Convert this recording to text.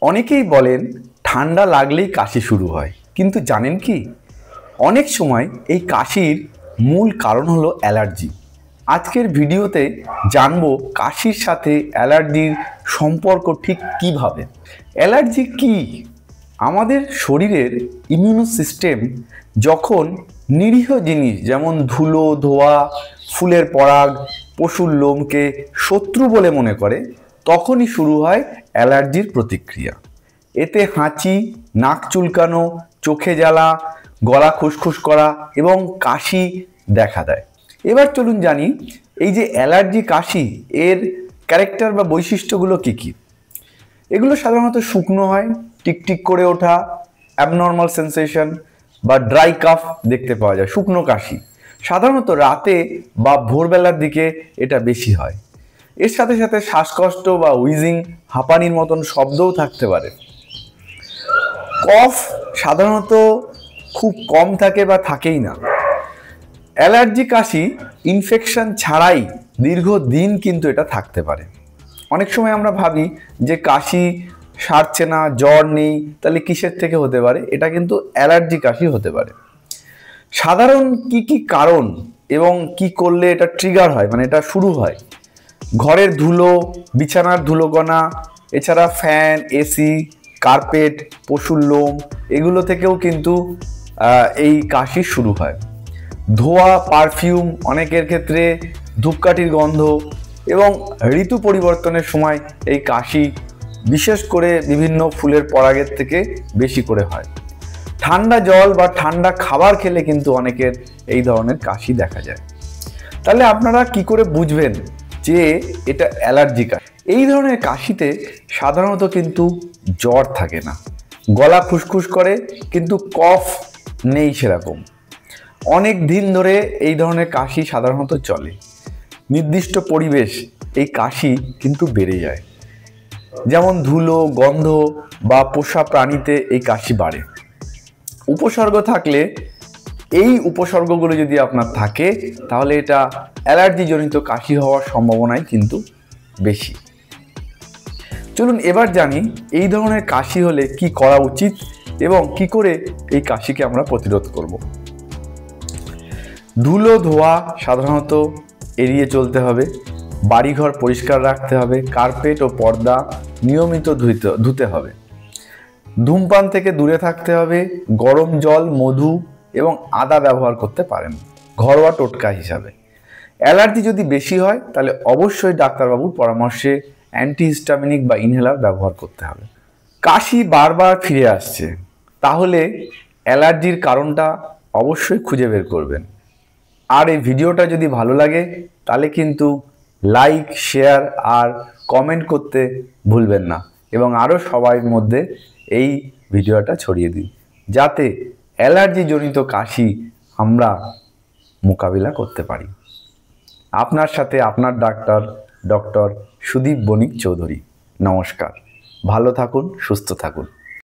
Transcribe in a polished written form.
অনেকেই বলেন ঠান্ডা লাগলেই কাশি শুরু হয়, কিন্তু জানেন কি অনেক সময় এই কাশির মূল কারণ হলো অ্যালার্জি। আজকের ভিডিওতে জানবো কাশির সাথে অ্যালার্জির সম্পর্ক ঠিক কিভাবে। অ্যালার্জি কি? আমাদের শরীরের ইমিউনো সিস্টেম যখন নিরীহ জিনিস যেমন ধুলো, ধোঁয়া, ফুলের পরাগ, পশুর লোমকে শত্রু বলে মনে করে, তখনই শুরু হয় অ্যালার্জির প্রতিক্রিয়া। এতে হাঁচি, নাক চুলকানো, চোখে জ্বালা, গলা খুসখুস করা এবং কাশি দেখা দেয়। এবার চলুন জানি এই যে অ্যালার্জি কাশি এর ক্যারেক্টার বা বৈশিষ্ট্যগুলো কী কী। এগুলো সাধারণত শুকনো হয়, টিকটিক করে ওঠা, অ্যাবনর্মাল সেন্সেশন বা ড্রাই কাফ দেখতে পাওয়া যায়। শুকনো কাশি সাধারণত রাতে বা ভোরবেলার দিকে এটা বেশি হয়। এর সাথে সাথে শ্বাসকষ্ট বা উইজিং, হাঁপানির মতন শব্দও থাকতে পারে। কফ সাধারণত খুব কম থাকে বা থাকেই না। অ্যালার্জি কাশি ইনফেকশন ছাড়াই দীর্ঘদিন কিন্তু এটা থাকতে পারে। অনেক সময় আমরা ভাবি যে কাশি সারছে না, জ্বর নেই, তাহলে কিসের থেকে হতে পারে? এটা কিন্তু অ্যালার্জি কাশি হতে পারে। সাধারণ কি কি কারণ এবং কি করলে এটা ট্রিগার হয়, মানে এটা শুরু হয়? ঘরের ধুলো, বিছানার ধুলোকণা, এছাড়া ফ্যান, এসি, কার্পেট, পশুর লোম, এগুলো থেকেও কিন্তু এই কাশি শুরু হয়। ধোঁয়া, পারফিউম, অনেকের ক্ষেত্রে ধূপকাঠির গন্ধ এবং ঋতু পরিবর্তনের সময় এই কাশি বিশেষ করে বিভিন্ন ফুলের পরাগের থেকে বেশি করে হয়। ঠান্ডা জল বা ঠান্ডা খাবার খেলে কিন্তু অনেকের এই ধরনের কাশি দেখা যায়। তাহলে আপনারা কি করে বুঝবেন যে এটা অ্যালার্জি কাশি? এই ধরনের কাশিতে সাধারণত কিন্তু জ্বর থাকে না, গলা খুসখুস করে, কিন্তু কফ নেই সেরকম। অনেক দিন ধরে এই ধরনের কাশি সাধারণত চলে। নির্দিষ্ট পরিবেশ এই কাশি কিন্তু বেড়ে যায়, যেমন ধুলো, গন্ধ বা পোষা প্রাণীতে এই কাশি বাড়ে। উপসর্গ থাকলে, এই উপসর্গগুলো যদি আপনার থাকে, তাহলে এটা অ্যালার্জিজনিত কাশি হওয়ার সম্ভাবনাই কিন্তু বেশি। চলুন এবার জানি এই ধরনের কাশি হলে কি করা উচিত এবং কি করে এই কাশিকে আমরা প্রতিরোধ করব। ধুলো, ধোঁয়া সাধারণত এড়িয়ে চলতে হবে। বাড়িঘর পরিষ্কার রাখতে হবে। কার্পেট ও পর্দা নিয়মিত ধুতে হবে। ধূমপান থেকে দূরে থাকতে হবে। গরম জল, মধু এবং আদা ব্যবহার করতে পারেন ঘরোয়া টোটকা হিসাবে। অ্যালার্জি যদি বেশি হয় তাহলে অবশ্যই ডাক্তারবাবুর পরামর্শে অ্যান্টিহিস্টামিনিক বা ইনহেলার ব্যবহার করতে হবে। কাশি বারবার ফিরে আসছে, তাহলে অ্যালার্জির কারণটা অবশ্যই খুঁজে বের করবেন। আর এই ভিডিওটা যদি ভালো লাগে তাহলে কিন্তু লাইক, শেয়ার আর কমেন্ট করতে ভুলবেন না, এবং আরও সবার মধ্যে এই ভিডিওটা ছড়িয়ে দিন, যাতে অ্যালার্জিজনিত কাশি আমরা মোকাবিলা করতে পারি। আপনার সাথে আপনার ডক্টর সুদীপ বণিক চৌধুরী। নমস্কার, ভালো থাকুন, সুস্থ থাকুন।